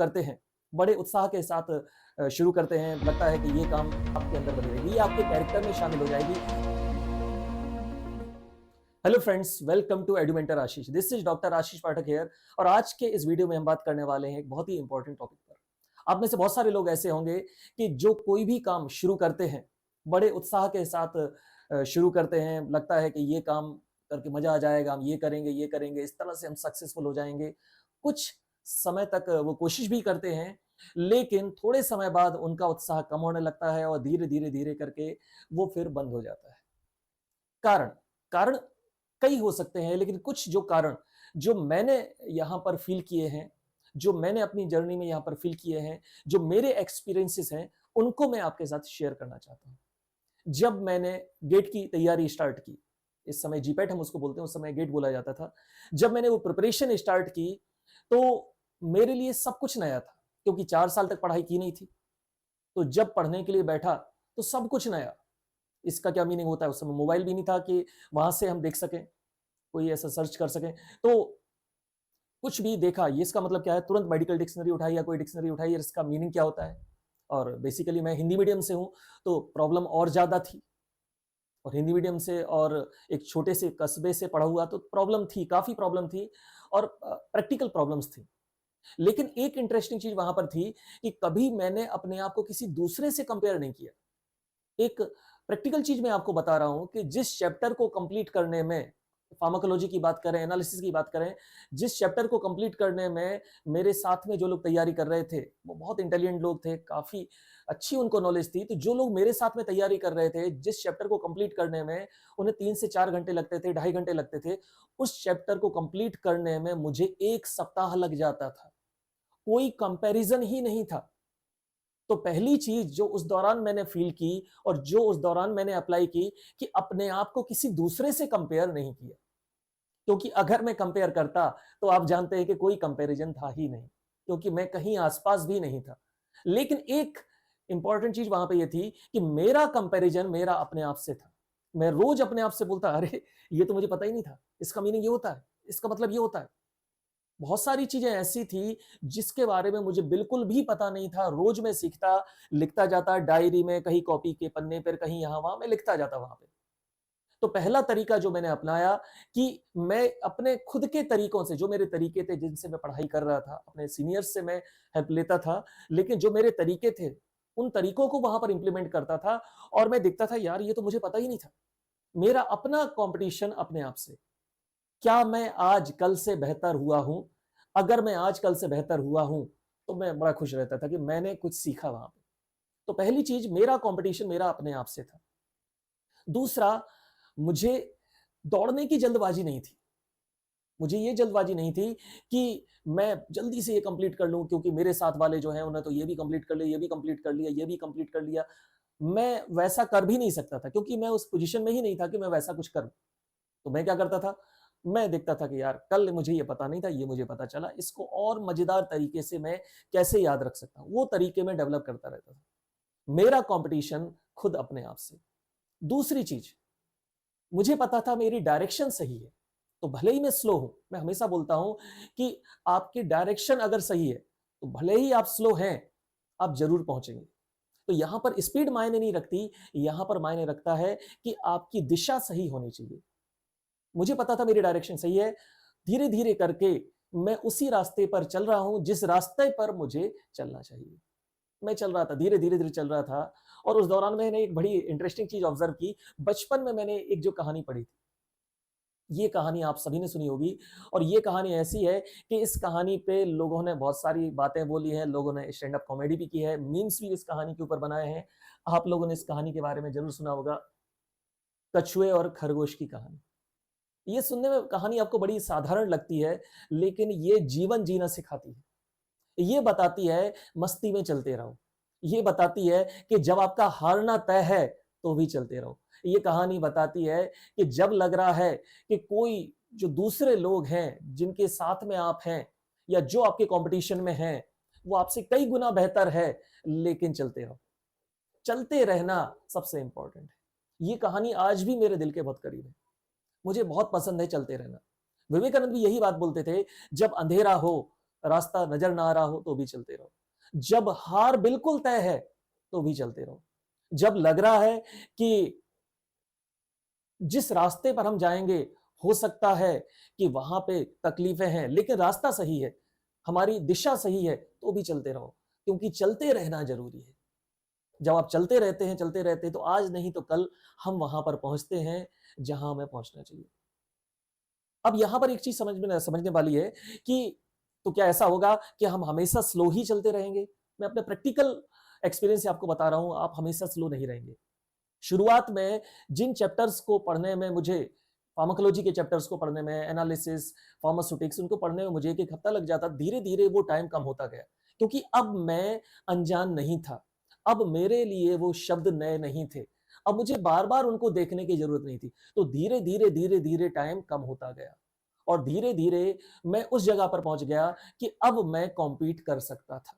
करते हैं, बड़े उत्साह के साथ शुरू करते हैं, लगता है कि ये काम आपके अंदर बनी रहेगी, ये आपके कैरेक्टर में शामिल हो जाएगी। Hello friends, welcome to Edumentor Ashish. This is doctor Ashish Pathak here. और आज के इस वीडियो में हम बात करने वाले हैं एक बहुत ही इंपॉर्टेंट टॉपिक पर। आप में से बहुत सारे लोग ऐसे होंगे कि जो कोई भी काम शुरू करते हैं, बड़े उत्साह के साथ शुरू करते हैं, लगता है कि ये काम करके मजा आ जाएगा, हम ये करेंगे, इस तरह से हम सक्सेसफुल हो जाएंगे। कुछ समय तक वो कोशिश भी करते हैं, लेकिन थोड़े समय बाद उनका उत्साह कम होने लगता है और धीरे धीरे धीरे करके वो फिर बंद हो जाता है। कारण कारण कई हो सकते हैं, लेकिन कुछ जो कारण जो मैंने यहां पर फील किए हैं, जो मैंने अपनी जर्नी में यहां पर फील किए हैं, जो मेरे एक्सपीरियंसेस हैं, उनको मैं आपके साथ शेयर करना चाहता हूं। जब मैंने गेट की तैयारी स्टार्ट की, इस समय जीपैट हम उसको बोलते हैं, उस समय गेट बोला जाता था। जब मैंने वो प्रिपरेशन स्टार्ट की, तो मेरे लिए सब कुछ नया था, क्योंकि 4 साल तक पढ़ाई की नहीं थी। तो जब पढ़ने के लिए बैठा तो सब कुछ नया। इसका क्या मीनिंग होता है? उस समय मोबाइल भी नहीं था कि वहां से हम देख सकें, कोई ऐसा सर्च कर सकें। तो कुछ भी देखा, ये इसका मतलब क्या है, तुरंत मेडिकल डिक्शनरी उठाई या कोई डिक्शनरी उठाई, इसका मीनिंग क्या होता है। और बेसिकली मैं हिंदी मीडियम से हूं, तो प्रॉब्लम और ज्यादा थी। और हिंदी मीडियम से और एक छोटे से कस्बे से पढ़ा हुआ, तो प्रॉब्लम थी, काफी प्रॉब्लम थी और प्रैक्टिकल प्रॉब्लम्स थी। लेकिन एक इंटरेस्टिंग चीज वहां पर थी कि कभी मैंने अपने आप को किसी दूसरे से कंपेयर नहीं किया। एक प्रैक्टिकल चीज मैं आपको बता रहा हूं कि जिस चैप्टर को कंप्लीट करने में, फार्माकोलॉजी की बात करें, एनालिसिस की बात करें, जिस चैप्टर को कंप्लीट करने में मेरे साथ में जो लोग तैयारी कर रहे थे वो बहुत इंटेलिजेंट लोग थे, काफी अच्छी उनको नॉलेज थी। तो जो लोग मेरे साथ में तैयारी कर रहे थे, जिस चैप्टर को कंप्लीट करने में उन्हें 3 से 4 घंटे लगते थे, 2.5 घंटे लगते थे, उस चैप्टर को कंप्लीट करने में मुझे 1 सप्ताह लग जाता था। कोई कंपैरिजन ही नहीं था। तो पहली चीज जो उस दौरान मैंने फील की और जो उस दौरान मैंने अप्लाई की, कि अपने आप को किसी दूसरे से कंपेयर नहीं किया। क्योंकि अगर मैं कंपेयर करता तो आप जानते हैं कि कोई कंपैरिजन था ही नहीं, क्योंकि मैं कहीं आसपास भी नहीं था। लेकिन एक इंपॉर्टेंट चीज वहां पे ये थी कि मेरा कंपैरिजन मेरा अपने आप से था। मैं रोज अपने आप से बोलता, अरे ये तो मुझे पता ही नहीं था, इसका मीनिंग ये होता है, इसका मतलब ये होता है। बहुत सारी चीजें ऐसी थी जिसके बारे में मुझे बिल्कुल भी पता नहीं था। रोज मैं सीखता, लिखता जाता डायरी में, कहीं कॉपी के पन्ने पर, कहीं यहां वहां मैं लिखता जाता वहां पे। तो पहला तरीका जो मैंने अपनाया कि मैं अपने खुद के तरीकों से, जो मेरे तरीके थे जिनसे मैं पढ़ाई कर रहा था, अपने सीनियर्स से मैं हेल्प लेता था, लेकिन जो मेरे तरीके थे उन तरीकों को वहां पर इंप्लीमेंट करता था। और मैं देखता था, यार ये तो मुझे पता ही नहीं था। मेरा अपना कंपटीशन अपने आप से, क्या मैं आज कल से बेहतर हुआ हूं? अगर मैं आज कल से बेहतर हुआ हूं तो मैं बड़ा खुश रहता था कि मैंने कुछ सीखा वहां पे। तो पहली चीज, मेरा कंपटीशन मेरा अपने आप से था। दूसरा, मुझे दौड़ने की जल्दबाजी नहीं थी। मुझे ये जल्दबाजी नहीं थी कि मैं जल्दी से ये कंप्लीट कर लूं, क्योंकि मेरे साथ वाले जो हैं उन्होंने तो ये भी कंप्लीट कर लिया, ये भी कंप्लीट कर लिया, ये भी कंप्लीट कर लिया। मैं वैसा कर भी नहीं सकता था, क्योंकि मैं उस पोजीशन में ही नहीं था कि मैं वैसा कुछ करूं। तो मैं क्या करता था, मैं देखता था कि यार कल मुझे ये पता नहीं था, ये मुझे पता चला, इसको और मजेदार तरीके से मैं कैसे याद रख सकता हूं, वो तरीके में डेवलप करता रहता था। मेरा कंपटीशन खुद अपने आप से। दूसरी चीज, मुझे पता था मेरी डायरेक्शन सही है। तो भले ही मैं स्लो हूं, मैं हमेशा बोलता हूं कि आपकी डायरेक्शन अगर सही है तो भले ही आप स्लो हैं, आप जरूर पहुंचेंगे। तो यहां पर स्पीड मायने नहीं रखती, यहां पर मायने रखता है कि आपकी दिशा सही होनी चाहिए। मुझे पता था मेरी डायरेक्शन सही है। धीरे धीरे करके मैं उसी रास्ते पर चल रहा हूं जिस रास्ते पर मुझे चलना चाहिए। मैं चल रहा था, धीरे धीरे धीरे चल रहा था। और उस दौरान मैंने एक बड़ी इंटरेस्टिंग चीज ऑब्जर्व की। बचपन में मैंने एक जो कहानी पढ़ी थी, ये कहानी आप सभी ने सुनी होगी। और ये कहानी ऐसी है कि इस कहानी पे लोगों ने बहुत सारी बातें बोली हैं, लोगों ने स्टैंड अप कॉमेडी भी की है, मीम्स भी इस कहानी के ऊपर बनाए हैं। आप लोगों ने इस कहानी के बारे में जरूर सुना होगा, कछुए और खरगोश की कहानी। ये सुनने में कहानी आपको बड़ी साधारण लगती है, लेकिन ये जीवन जीना सिखाती है। ये बताती है मस्ती में चलते रहो। ये बताती है कि जब आपका हारना तय है तो भी चलते रहो। ये कहानी बताती है कि जब लग रहा है कि कोई, जो दूसरे लोग हैं जिनके साथ में आप हैं या जो आपके कंपटीशन में हैं, वो आपसे कई गुना बेहतर है, लेकिन चलते रहो। चलते रहना सबसे इंपॉर्टेंट है। ये कहानी आज भी मेरे दिल के बहुत करीब है। मुझे बहुत पसंद है चलते रहना। विवेकानंद भी यही बात बोलते थे, जब अंधेरा हो रास्ता नजर ना आ रहा हो तो भी चलते रहो, जब हार बिल्कुल तय है तो भी चलते रहो, जब लग रहा है कि जिस रास्ते पर हम जाएंगे हो सकता है कि वहां पे तकलीफें हैं लेकिन रास्ता सही है, हमारी दिशा सही है, तो भी चलते रहो, क्योंकि चलते रहना जरूरी है। जब आप चलते रहते हैं तो आज नहीं तो कल हम वहां पर पहुंचते हैं जहां हमें पहुंचना चाहिए। अब यहां पर एक चीज समझने वाली है कि तो क्या ऐसा होगा कि हम हमेशा स्लो ही चलते रहेंगे? मैं अपने प्रैक्टिकल एक्सपीरियंस से आपको बता रहा हूं, आप हमेशा स्लो नहीं रहेंगे। शुरुआत में जिन चैप्टर्स को पढ़ने में मुझे, फार्माकोलॉजी के चैप्टर्स को पढ़ने में, एनालिसिस, फार्मास्यूटिक्स, उनको पढ़ने में मुझे एक हफ्ता लग जाता, धीरे धीरे वो टाइम कम होता गया, क्योंकि अब मैं अनजान नहीं था, अब मेरे लिए वो शब्द नए नहीं थे, अब मुझे बार बार उनको देखने की जरूरत नहीं थी। तो धीरे धीरे टाइम कम होता गया और धीरे धीरे मैं उस जगह पर पहुंच गया कि अब मैं कॉम्पीट कर सकता था।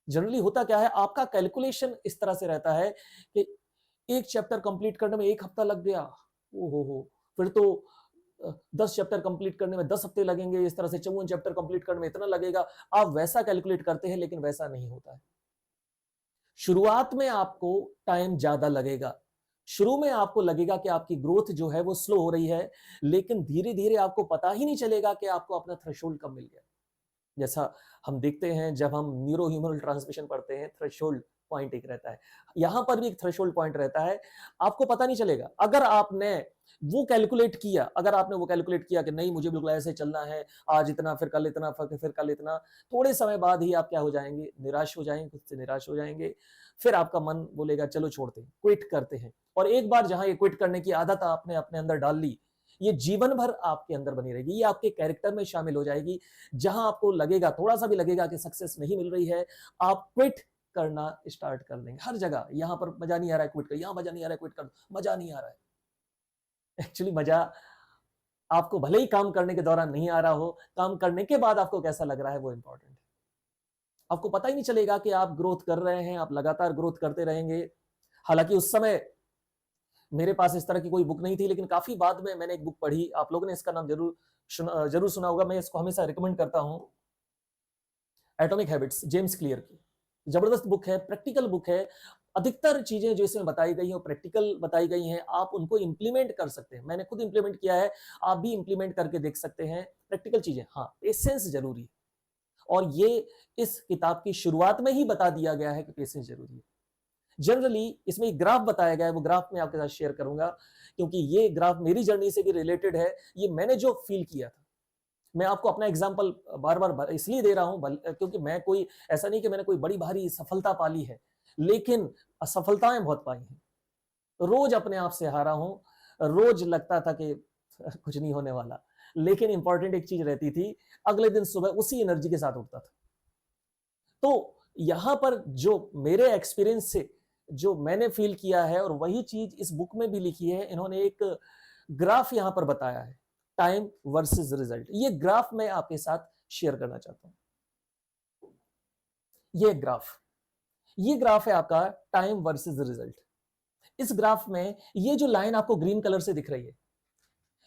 जनरली होता क्या है, आपका कैलकुलेशन इस तरह से रहता है कि एक चैप्टर कंप्लीट करने में एक हफ्ता लग गया, ओ हो, फिर तो 10 चैप्टर कंप्लीट करने में 10 हफ्ते लगेंगे, इस तरह से 54 चैप्टर कंप्लीट करने में इतना लगेगा। आप वैसा कैलकुलेट करते हैं लेकिन वैसा नहीं होता है। शुरुआत में आपको टाइम ज्यादा लगेगा, शुरू में आपको लगेगा कि आपकी ग्रोथ जो है वो स्लो हो रही है, लेकिन धीरे धीरे आपको पता ही नहीं चलेगा कि आपको अपना थ्रेशोल्ड कब मिल गया। जैसा हम देखते हैं जब हम न्यूरो ह्यूमरल ट्रांसमिशन पढ़ते हैं, थ्रेशोल्ड पॉइंट एक रहता है, यहां पर भी एक थ्रेशोल्ड पॉइंट रहता है, आपको पता नहीं चलेगा। अगर आपने वो कैलकुलेट किया कि नहीं मुझे बिल्कुल ऐसे चलना है, आज इतना, फिर कल इतना, फिर कल इतना, थोड़े समय बाद ही आप क्या हो जाएंगे, निराश हो जाएंगे, खुद से निराश हो जाएंगे। फिर आपका मन बोलेगा चलो छोड़ते हैं, क्विट करते हैं। और एक बार जहां ये क्विट करने की आदत आपने अपने अंदर डाल ली, ये जीवन भर आपके अंदर बनी रहेगी, ये आपके कैरेक्टर में शामिल हो जाएगी। जहां आपको लगेगा, थोड़ा सा भी लगेगा कि सक्सेस नहीं मिल रही है, आप क्विट करना स्टार्ट कर देंगे। हर जगह, यहां पर मजा नहीं आ रहा है क्विट कर, यहां मजा नहीं आ रहा है क्विट कर, मजा नहीं आ रहा है। एक्चुअली मजा आपको भले ही काम करने के दौरान नहीं आ रहा हो, काम करने के बाद आपको कैसा लग रहा है वो इंपॉर्टेंट है। आपको पता ही नहीं चलेगा कि आप ग्रोथ कर रहे हैं, आप लगातार ग्रोथ करते रहेंगे। हालांकि उस समय मेरे पास इस तरह की कोई बुक नहीं थी, लेकिन काफी बाद में मैंने एक बुक पढ़ी, आप लोगों ने इसका नाम जरूर सुना होगा, मैं इसको हमेशा रिकमेंड करता हूं, एटॉमिक हैबिट्स, जेम्स क्लियर की। जबरदस्त बुक है, प्रैक्टिकल बुक है। अधिकतर चीजें जो इसमें बताई गई हैं प्रैक्टिकल बताई गई हैं, आप उनको इंप्लीमेंट कर सकते हैं। मैंने खुद इंप्लीमेंट किया है, आप भी इंप्लीमेंट करके देख सकते हैं। प्रैक्टिकल चीजें, हाँ, पेशेंस जरूरी है, और ये इस किताब की शुरुआत में ही बता दिया गया है कि पेशेंस जरूरी है। जनरली इसमें एक ग्राफ बताया गया है, वो ग्राफ मैं आपके साथ शेयर करूंगा, क्योंकि ये ग्राफ मेरी जर्नी से भी रिलेटेड है। ये मैंने जो फील किया था, मैं आपको अपना एग्जांपल बार बार इसलिए दे रहा हूं क्योंकि मैं कोई ऐसा नहीं कि मैंने कोई बड़ी भारी सफलता पाली है, लेकिन असफलताएं बहुत पाई हैं। रोज अपने आप से हारा हूं, रोज लगता था कि कुछ नहीं होने वाला, लेकिन इंपॉर्टेंट एक चीज रहती थी, अगले दिन सुबह उसी एनर्जी के साथ उठता था। तो यहां पर जो मेरे एक्सपीरियंस से जो मैंने फील किया है, और वही चीज इस बुक में भी लिखी है, इन्होंने एक ग्राफ यहां पर बताया है, टाइम वर्सेस रिजल्ट। ये ग्राफ मैं आपके साथ शेयर करना चाहता हूं। ये ग्राफ है आपका टाइम वर्सेस रिजल्ट। इस ग्राफ में ये जो लाइन आपको ग्रीन कलर से दिख रही है,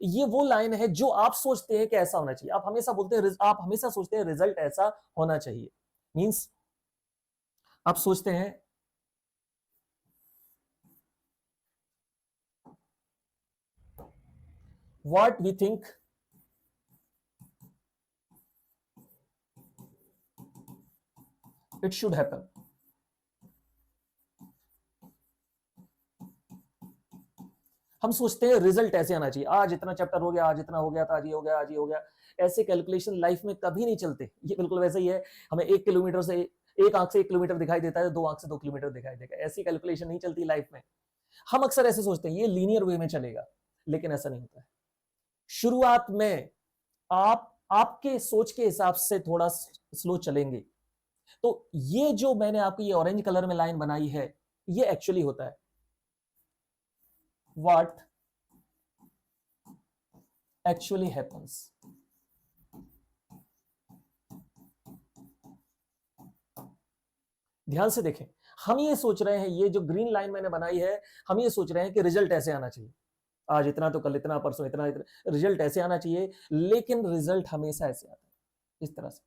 ये वो लाइन है जो आप सोचते हैं कि ऐसा होना चाहिए। आप हमेशा सोचते हैं रिजल्ट ऐसा होना चाहिए, मींस आप सोचते हैं what we think it should happen। हम सोचते हैं रिजल्ट ऐसे आना चाहिए, आज इतना चैप्टर हो गया, आज इतना हो गया था, आज ये हो गया, आज ये हो गया। ऐसे कैलकुलेशन लाइफ में कभी नहीं चलते। ये बिल्कुल वैसे ही है, हमें 1 किलोमीटर से, एक आंख से 1 किलोमीटर दिखाई देता है, 2 आंख से 2 किलोमीटर दिखाई देगा। ऐसी कैलकुलेशन नहीं चलती लाइफ में। हम अक्सर ऐसे सोचते हैं ये लीनियर वे में चलेगा, लेकिन ऐसा नहीं होता है। शुरुआत में आप आपके सोच के हिसाब से थोड़ा स्लो चलेंगे। तो ये जो मैंने आपको ये ऑरेंज कलर में लाइन बनाई है, ये एक्चुअली होता है व्हाट एक्चुअली हैपन्स। ध्यान से देखें, हम ये सोच रहे हैं, ये जो ग्रीन लाइन मैंने बनाई है, हम ये सोच रहे हैं कि रिजल्ट ऐसे आना चाहिए, आज इतना तो कल इतना, परसों इतना, रिजल्ट ऐसे आना चाहिए, लेकिन रिजल्ट हमेशा ऐसे आता है, इस तरह से।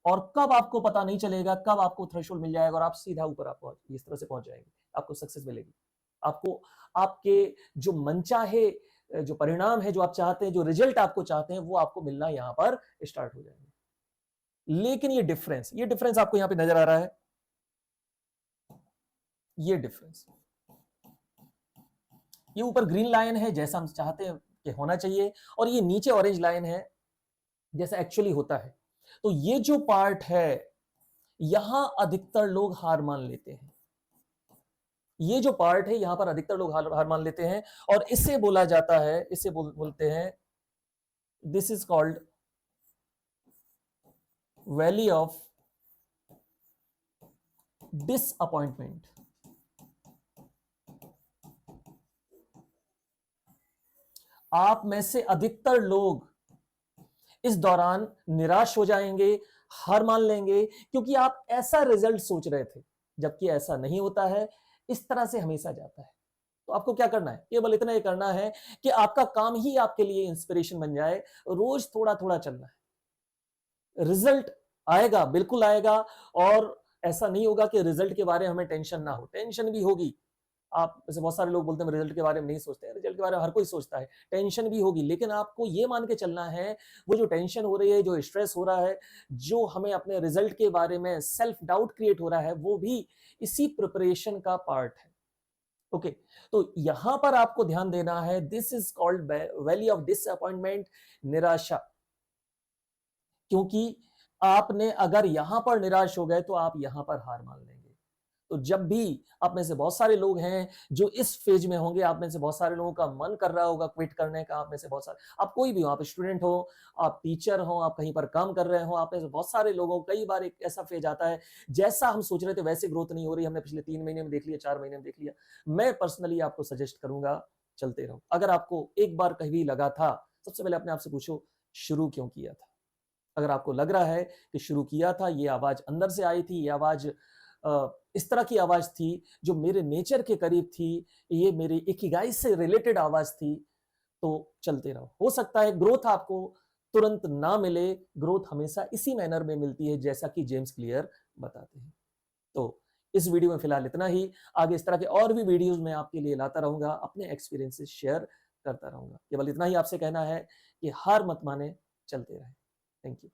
और कब आपको पता नहीं चलेगा, कब आपको थ्रेशोल्ड मिल जाएगा और आप सीधा ऊपर आप इस तरह से पहुंच जाएंगे, आपको सक्सेस मिलेगी। आपको आपके जो मनचाहे जो परिणाम है, जो आप चाहते हैं, जो रिजल्ट आपको चाहते हैं, वो आपको मिलना यहां पर स्टार्ट हो जाएंगे। लेकिन ये डिफरेंस आपको यहां पे नजर आ रहा है, ये डिफरेंस, ये ऊपर ग्रीन लाइन है जैसा हम चाहते हैं कि होना चाहिए, और ये नीचे ऑरेंज लाइन है जैसा एक्चुअली होता है। तो ये जो पार्ट है, यहां अधिकतर लोग हार मान लेते हैं। ये जो पार्ट है, यहां पर अधिकतर लोग हार मान लेते हैं, और इससे बोला जाता है, इससे बोलते हैं, this is called valley of disappointment. आप में से अधिकतर लोग इस दौरान निराश हो जाएंगे, हार मान लेंगे, क्योंकि आप ऐसा रिजल्ट सोच रहे थे, जबकि ऐसा नहीं होता है, इस तरह से हमेशा जाता है। तो आपको क्या करना है, केवल इतना ही करना है कि आपका काम ही आपके लिए इंस्पिरेशन बन जाए, रोज थोड़ा थोड़ा चलना है। रिजल्ट आएगा, बिल्कुल आएगा, और ऐसा नहीं होगा कि रिजल्ट के बारे में हमें टेंशन ना हो, टेंशन भी होगी। आप जैसे बहुत सारे लोग बोलते हैं रिजल्ट के बारे में नहीं सोचते हैं, रिजल्ट के बारे में हर कोई सोचता है, टेंशन भी होगी, लेकिन आपको ये मान के चलना है, वो जो टेंशन हो रही है, जो स्ट्रेस हो रहा है, जो हमें अपने रिजल्ट के बारे में सेल्फ डाउट क्रिएट हो रहा है, वो भी इसी प्रिपरेशन का पार्ट है। ओके, तो यहां पर आपको ध्यान देना है, this is called valley of disappointment, निराशा। क्योंकि आपने अगर यहां पर निराश हो गए तो आप यहां पर हार मान लेंगे। तो जब भी आप में से बहुत सारे लोग हैं जो इस फेज में होंगे, आप में से बहुत सारे लोगों का मन कर रहा होगा क्विट करने का, आप में से बहुत सारे, आप कोई भी हो, आप स्टूडेंट हो, आप टीचर हो, आप कहीं पर काम कर रहे हो, आप में से बहुत सारे लोगों, कई बार एक ऐसा फेज आता है, जैसा हम सोच रहे थे वैसे ग्रोथ नहीं हो रही, हमने पिछले 3 महीने में देख लिया, 4 महीने में देख लिया। मैं पर्सनली आपको सजेस्ट करूंगा, चलते रहो। अगर आपको एक बार कहीं लगा था, सबसे पहले अपने आप से पूछो, शुरू क्यों किया था? अगर आपको लग रहा है कि शुरू किया था, ये आवाज अंदर से आई थी, ये आवाज इस तरह की आवाज थी जो मेरे नेचर के करीब थी, ये मेरे इकिगाई से रिलेटेड आवाज थी, तो चलते रहो। हो सकता है ग्रोथ आपको तुरंत ना मिले, ग्रोथ हमेशा इसी मैनर में मिलती है जैसा कि जेम्स क्लियर बताते हैं। तो इस वीडियो में फिलहाल इतना ही, आगे इस तरह के और भी वीडियोस मैं आपके लिए लाता रहूंगा, अपने एक्सपीरियंसेस शेयर करता रहूंगा। केवल इतना ही आपसे कहना है कि हार मत माने, चलते रहे। Thank you.